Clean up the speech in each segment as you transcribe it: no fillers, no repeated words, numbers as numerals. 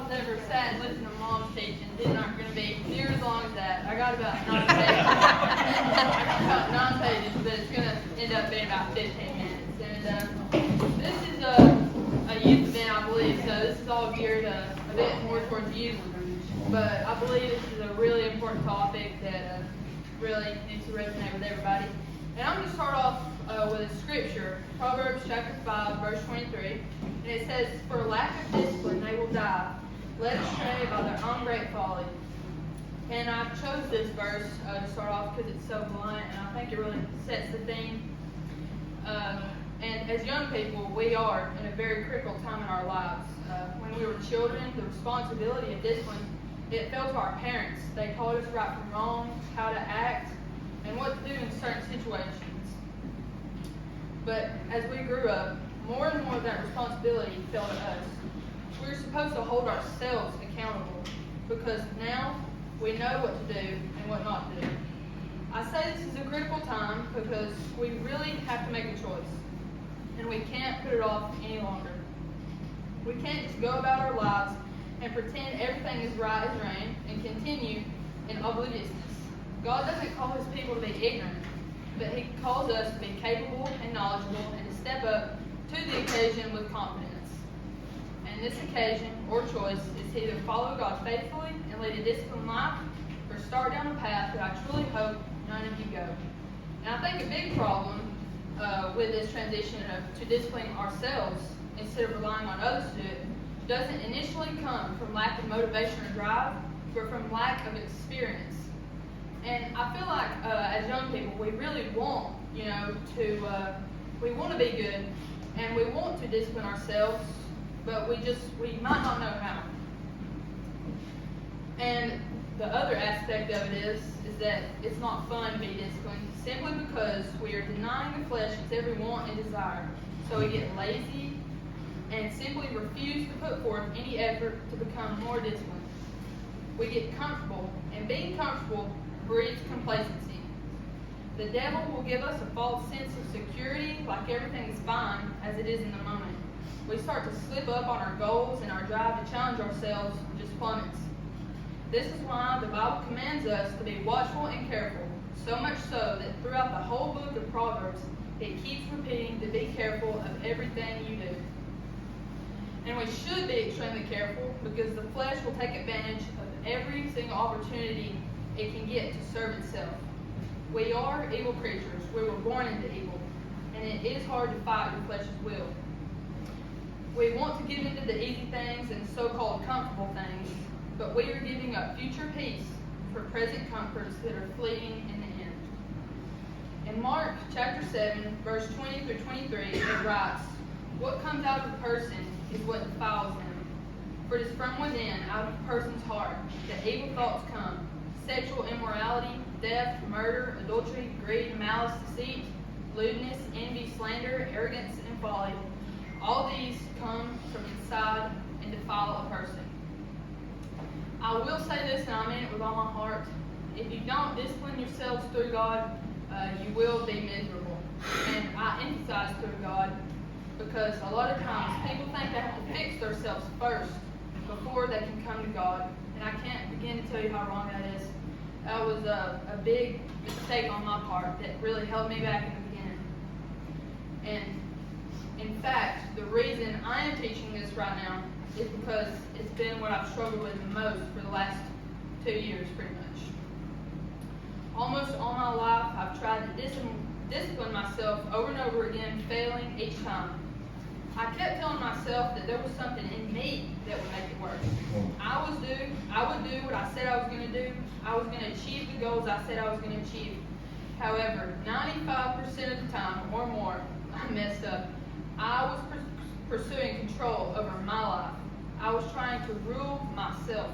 y'all have ever sat and listened to mom's teaching, these aren't going to be near as long as that. I got about 9 pages. But it's going to end up being about 15 minutes. And this is a youth event, I believe, so this is all geared a bit more towards youth. But I believe this is a really important topic that really needs to resonate with everybody. And I'm going to start off with a scripture, Proverbs chapter 5, verse 23. And it says, "For lack of discipline they will die, led astray by their own great folly." And I chose this verse to start off because it's so blunt, and I think it really sets the theme. And as young people, we are in a very critical time in our lives. When we were children, the responsibility of discipline, it fell to our parents. They taught us right from wrong, how to act, and what to do in certain situations. But as we grew up, more and more of that responsibility fell to us. We're supposed to hold ourselves accountable because now we know what to do and what not to do. I say this is a critical time because we really have to make a choice, and we can't put it off any longer. We can't just go about our lives and pretend everything is right as rain and continue in obliviousness. God doesn't call his people to be ignorant, but he calls us to be capable and knowledgeable and to step up to the occasion with confidence. And this occasion or choice is to either follow God faithfully and lead a disciplined life or start down a path that I truly hope none of you go. And I think a big problem with this transition to disciplining ourselves instead of relying on others to do it doesn't initially come from lack of motivation or drive, but from lack of experience. And I feel like as young people, we really want, we want to be good, and we want to discipline ourselves, but we might not know how. And the other aspect of it is that it's not fun to be disciplined, simply because we are denying the flesh its every want and desire. So we get lazy and simply refuse to put forth any effort to become more disciplined. We get comfortable, and being comfortable breeds complacency. The devil will give us a false sense of security, like everything is fine, as it is in the moment. We start to slip up on our goals, and our drive to challenge ourselves just plummets. This is why the Bible commands us to be watchful and careful, so much so that throughout the whole book of Proverbs, it keeps repeating to be careful of everything you do. And we should be extremely careful because the flesh will take advantage of every single opportunity it can get to serve itself. We are evil creatures. We were born into evil, and it is hard to fight your flesh's will. We want to give into the easy things and so-called comfortable things, but we are giving up future peace for present comforts that are fleeting in the end. In Mark chapter 7, verse 20 through 23, it writes, "What comes out of a person is what defiles him. For it is from within, out of a person's heart, that evil thoughts come: sexual immorality, theft, murder, adultery, greed, malice, deceit, lewdness, envy, slander, arrogance, and folly. All these come from inside and defile a person." I will say this, and I mean it with all my heart: if you don't discipline yourselves through God, you will be miserable. And I emphasize through God because a lot of times people think they have to fix themselves first before they can come to God. And I can't begin to tell you how wrong that is. That was a big mistake on my part that really held me back in the beginning. And in fact, the reason I am teaching this right now is because it's been what I've struggled with the most for the last 2 years, pretty much. Almost all my life, I've tried to discipline myself over and over again, failing each time. I kept telling myself that there was something in me that would make it work. I would do what I said I was going to do. I was going to achieve the goals I said I was going to achieve. However, 95% of the time or more, I messed up. I was pursuing control over my life. I was trying to rule myself.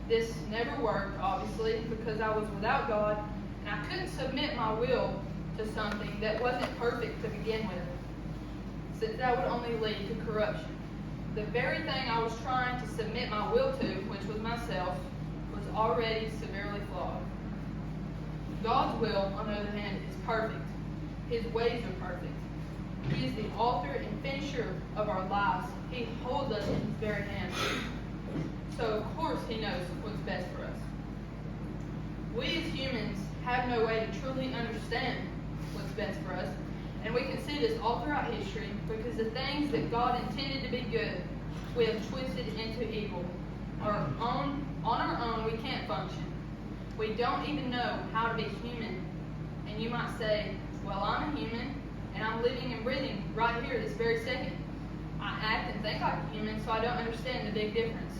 This never worked, obviously, because I was without God, and I couldn't submit my will to something that wasn't perfect to begin with, since that would only lead to corruption. The very thing I was trying to submit my will to, which was myself, was already severely flawed. God's will, on the other hand, is perfect. His ways are perfect. He is the author and finisher of our lives. He holds us in his very hand. So of course He knows what's best for us. We as humans have no way to truly understand what's best for us, and we can see this all throughout history because the things that God intended to be good, we have twisted into evil. On our own, we can't function. We don't even know how to be human. And you might say, well, I'm a human, and I'm living and breathing right here this very second. I act and think like a human, so I don't understand the big difference.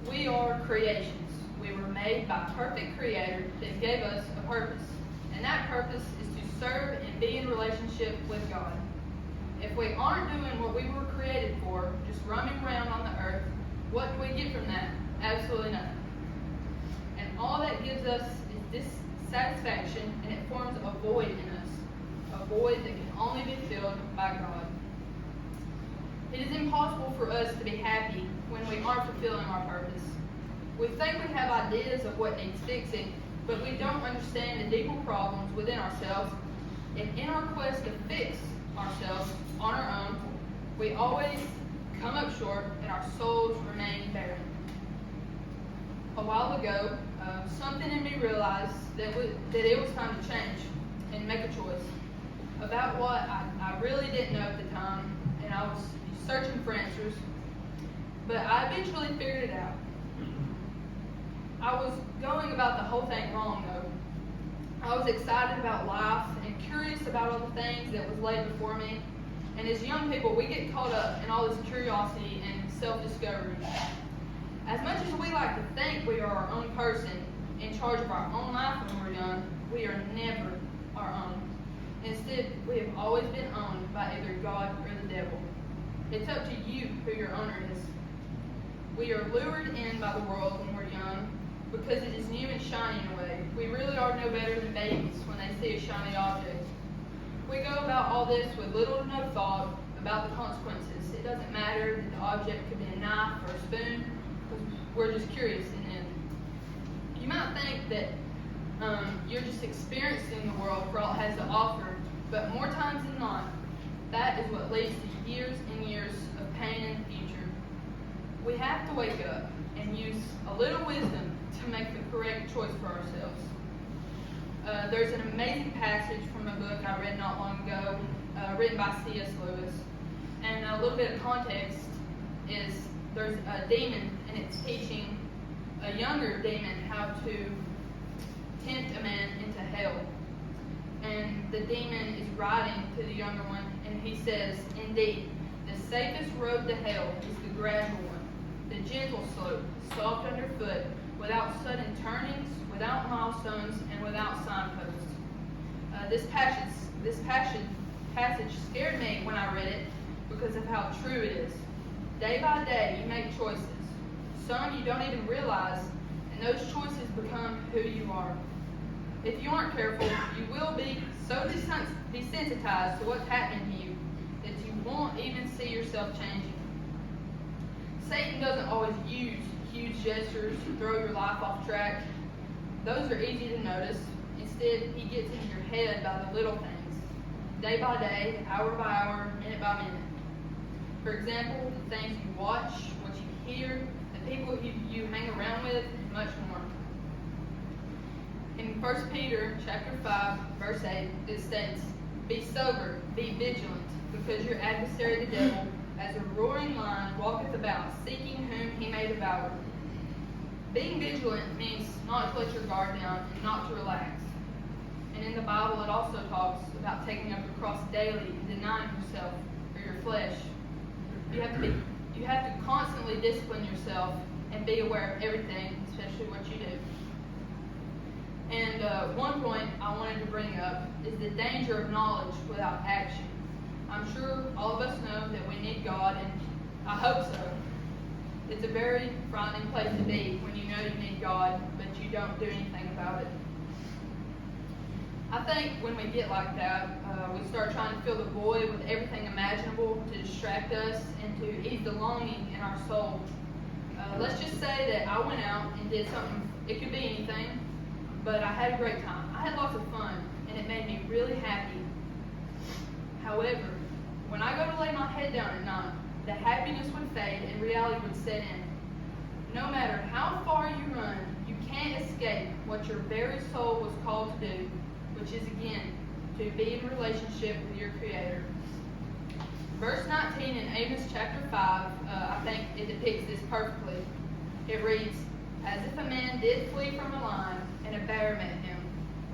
We are creations. We were made by a perfect Creator that gave us a purpose. And that purpose is to serve and be in relationship with God. If we aren't doing what we were created for, just roaming around on the earth, what do we get from that? Absolutely nothing. And all that gives us is dissatisfaction, and it forms a void in us. A void that can only be filled by God. It is impossible for us to be happy when we aren't fulfilling our purpose. We think we have ideas of what needs fixing, but we don't understand the deeper problems within ourselves. And in our quest to fix ourselves on our own, we always come up short and our souls remain barren. A while ago, something in me realized that it was time to change and make a choice about what I really didn't know at the time, and I was searching for answers, but I eventually figured it out. I was going about the whole thing wrong, though. I was excited about life and curious about all the things that was laid before me. And as young people, we get caught up in all this curiosity and self-discovery. As much as we like to think we are our own person in charge of our own life when we're young, we are never our own. Instead, we have always been owned by either God or the devil. It's up to you who your owner is. We are lured in by the world when we're young because it is new and shiny in a way. We really are no better than babies when they see a shiny object. We go about all this with little to no thought about the consequences. It doesn't matter that the object could be a knife or a spoon, because we're just curious in the end. You might think that you're just experiencing the world for all it has to offer, but more times than not, that is what leads to years and years of pain in the future. We have to wake up and use a little wisdom to make the correct choice for ourselves. There's an amazing passage from a book I read not long ago, written by C.S. Lewis. And a little bit of context is there's a demon, and it's teaching a younger demon how to tempt a man into hell. And the demon is writing to the younger one, and he says, "Indeed, the safest road to hell is the gradual one, the gentle slope, soft underfoot, without sudden turnings, without milestones, and without signposts." This passage scared me when I read it because of how true it is. Day by day, you make choices. Some you don't even realize, and those choices become who you are. If you aren't careful, you will be so desensitized to what's happening to you that you won't even see yourself changing. Satan doesn't always use huge gestures to throw your life off track. Those are easy to notice. Instead, he gets in your head by the little things, day by day, hour by hour, minute by minute. For example, the things you watch, what you hear, the people you hang around with, and much more. In 1 Peter chapter 5, verse 8, it states, "Be sober, be vigilant, because your adversary the devil, as a roaring lion, walketh about, seeking whom he may devour." Being vigilant means not to let your guard down and not to relax. And in the Bible, it also talks about taking up the cross daily and denying yourself or your flesh. You have to constantly discipline yourself and be aware of everything, especially what you do. And one point I wanted to bring up is the danger of knowledge without action. I'm sure all of us know that we need God, and I hope so. It's a very frightening place to be when you know you need God, but you don't do anything about it. I think when we get like that, we start trying to fill the void with everything imaginable to distract us and to ease the longing in our soul. Let's just say that I went out and did something, it could be anything, but I had a great time. I had lots of fun, and it made me really happy. However, when I go to lay my head down at night, the happiness would fade and reality would set in. No matter how far you run, you can't escape what your very soul was called to do, which is, again, to be in relationship with your Creator. Verse 19 in Amos chapter 5, I think it depicts this perfectly. It reads, "As if a man did flee from a lion, and a bear met him,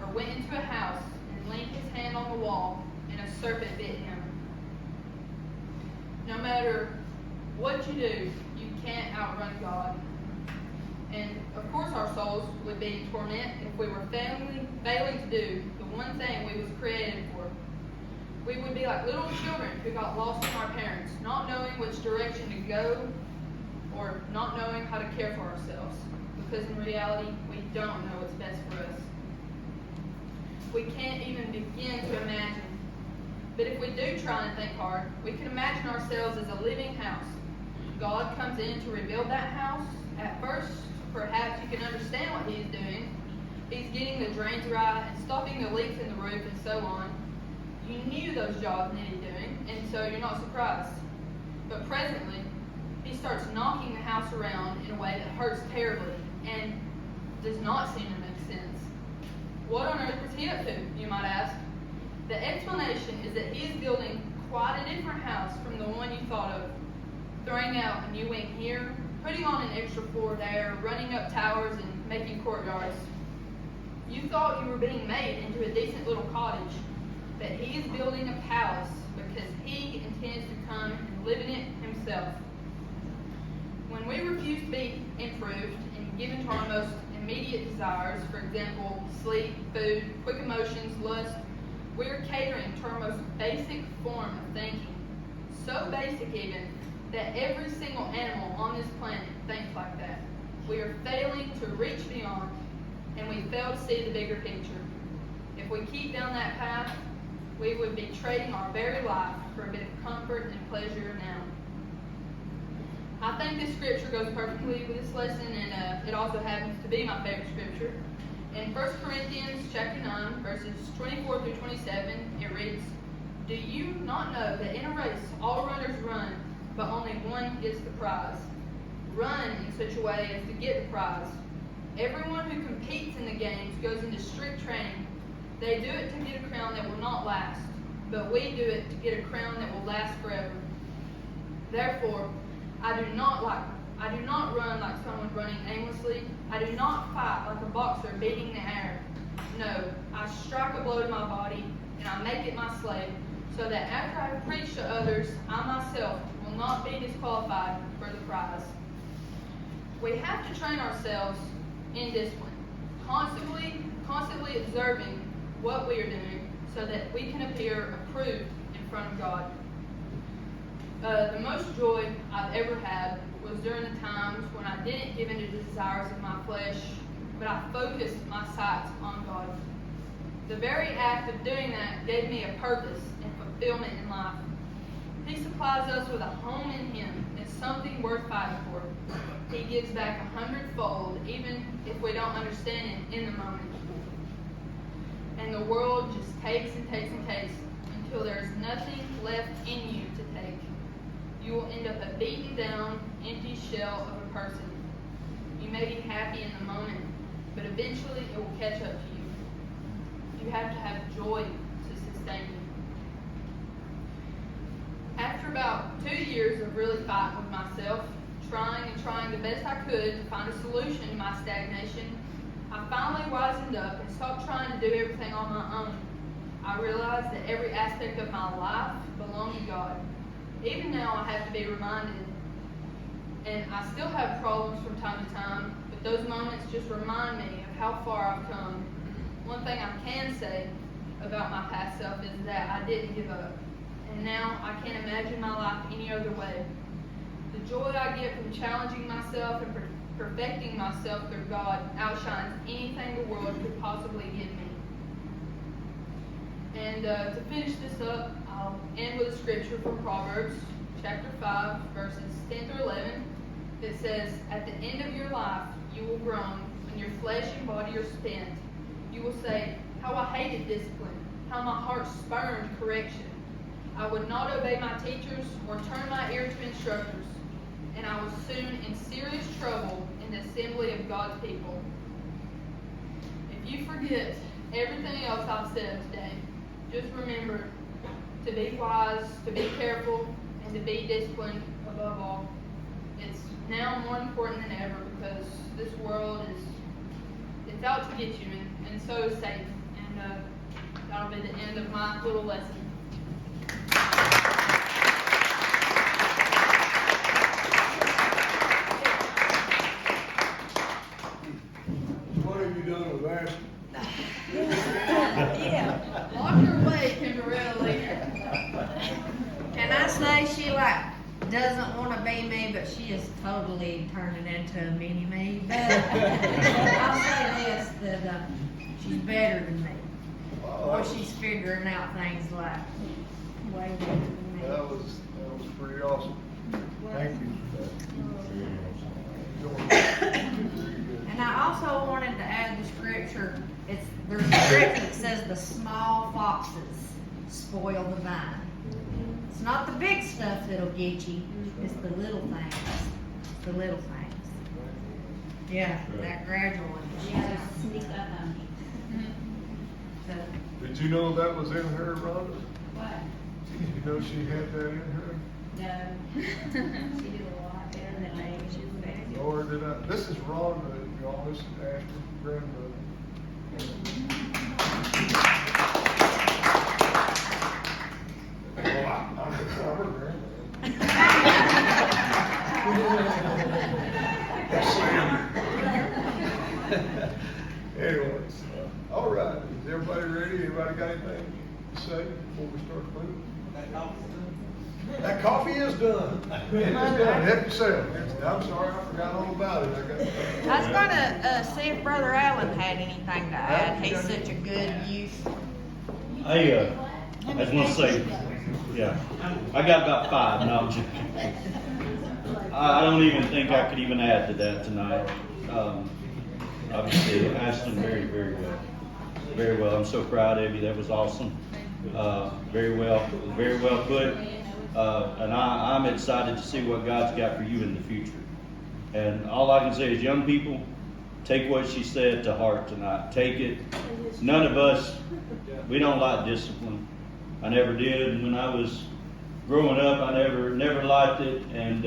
or went into a house, and leaned his hand on the wall, and a serpent bit him." No matter what you do, you can't outrun God. And of course our souls would be in torment if we were failing to do the one thing we was created for. We would be like little children who got lost from our parents, not knowing which direction to go or not knowing how to care for ourselves. Because in reality, we don't know what's best for us. We can't even begin to imagine. But if we do try and think hard, we can imagine ourselves as a living house. God comes in to rebuild that house. At first, perhaps you can understand what He's doing. He's getting the drains right and stopping the leaks in the roof and so on. You knew those jobs needed doing, and so you're not surprised. But presently, He starts knocking the house around in a way that hurts terribly and does not seem to make sense. What on earth is He up to, you might ask? The explanation is that He is building quite a different house from the one you thought of. Throwing out a new wing here, putting on an extra floor there, running up towers and making courtyards. You thought you were being made into a decent little cottage, but He is building a palace because He intends to come and live in it Himself. When we refuse to be improved and given to our most immediate desires, for example, sleep, food, quick emotions, lust, we are catering to our most basic form of thinking. So basic even, that every single animal on this planet thinks like that. We are failing to reach beyond, and we fail to see the bigger picture. If we keep down that path, we would be trading our very life for a bit of comfort and pleasure now. I think this scripture goes perfectly with this lesson, and it also happens to be my favorite scripture. In 1 Corinthians chapter 9, verses 24 through 27, it reads, "Do you not know that in a race all runners run, but only one gets the prize? Run in such a way as to get the prize. Everyone who competes in the games goes into strict training. They do it to get a crown that will not last, but we do it to get a crown that will last forever. Therefore, I do not run like someone running aimlessly. I do not fight like a boxer beating the air. No, I strike a blow to my body, and I make it my slave, so that after I have preached to others, I myself will not be disqualified for the prize." We have to train ourselves in discipline, constantly observing what we are doing so that we can appear approved in front of God. The most joy I've ever had was during the times when I didn't give in to the desires of my flesh, but I focused my sights on God. The very act of doing that gave me a purpose and fulfillment in life. He supplies us with a home in Him and something worth fighting for. He gives back 100-fold, even if we don't understand it in the moment. And the world just takes and takes and takes until there's nothing left in you to take. You will end up a beaten down, empty shell of a person. You may be happy in the moment, but eventually it will catch up to you. You have to have joy to sustain you. After about 2 years of really fighting with myself, trying the best I could to find a solution to my stagnation, I finally wisened up and stopped trying to do everything on my own. I realized that every aspect of my life belonged to God. Even now I have to be reminded, and I still have problems from time to time, but those moments just remind me of how far I've come. One thing I can say about my past self is that I didn't give up, and now I can't imagine my life any other way. The joy I get from challenging myself and perfecting myself through God outshines anything the world could possibly give me. And to finish this up, I'll end with a scripture from Proverbs chapter 5, verses 10 through 11. It says, "At the end of your life you will groan, when your flesh and body are spent. You will say, 'How I hated discipline, how my heart spurned correction. I would not obey my teachers or turn my ear to instructors. and I was soon in serious trouble in the assembly of God's people. If you forget everything else I've said today, just remember to be wise, to be careful, and to be disciplined above all. It's now more important than ever because this world it's out to get you, and so is Satan. And that'll be the end of my little lesson. What have you done with Ashton? Yeah. Lock her away temporarily. Can I say she doesn't want to be me, but she is totally turning into a mini me. But I'll say this, that she's better than me. Or she's figuring out things way better than me. That was pretty awesome. Thank you for that. And I also wanted to add the scripture. There's a scripture that says the small foxes spoil the vine. It's not the big stuff that'll get you. It's the little things. It's the little things. Yeah, that gradual one. Yeah, sneak up on me. So, Did you know that was in her, Rhonda? What? Did you know she had that in her? No. She did a lot better than me. She was very good. Nor did I. This is Rhonda, y'all. This is Ashton's grandmother. I'm her granddad. Anyways, all right. Is everybody ready? Everybody got anything to say before we start moving? That coffee is done. It is done. Help yourself. I'm sorry, I forgot all about it. I was gonna see if Brother Allen had anything to add. He's such a good youth. I just want to say, yeah, I got about 5. No, I'm joking. I don't even think I could even add to that tonight. Obviously, Ashton, very, very well. Very well. I'm so proud of you. That was awesome. Very well put. And I'm excited to see what God's got for you in the future. And all I can say is, young people, take what she said to heart tonight. Take it. None of us, we don't like discipline. I never did. And when I was growing up, I never liked it. And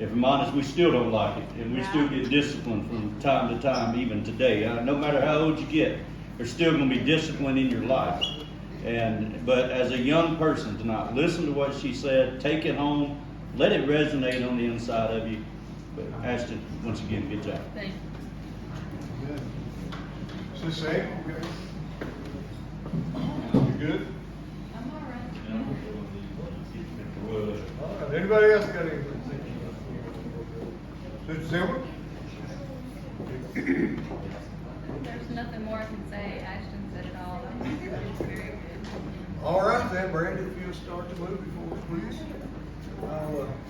if I'm honest, we still don't like it. And we still get disciplined from time to time, even today. No matter how old you get, there's still going to be discipline in your life. But as a young person tonight, listen to what she said, take it home, let it resonate on the inside of you. But Ashton, once again, good job. Thank you. Good. Sis Amy, you good? I'm all right. All right. Anybody else got anything? Sister Silver? There's nothing more I can say. Ashton said it all. That was very good. All right then, Brandon, if you'll start the movie for us, please.